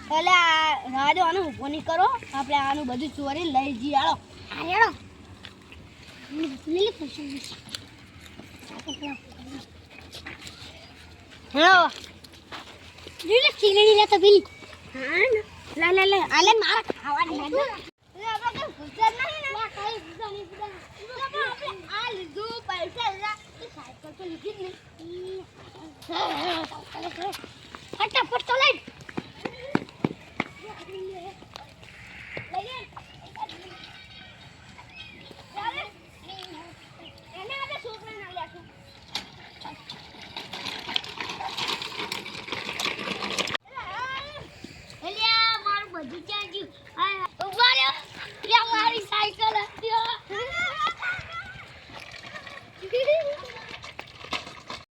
એટલે આ રાજો આને ઊભો નહીં કરો આપણે આનું બધું ચોરી લઈ જઈએ હાલો હેડો લીલી પૈસા હેલો લીલી ચીલડી લે તો પેલી હા લે લે લે આલે મારા ખાવાની લાગે એટલે આપણે કઈ ભૂસર નહીં ને લા કઈ ભૂસા નહીં આપણે આ લીધું પૈસા લીધા એ સાયકલ તો લીધી જ નહીં ફટાફટ તો લે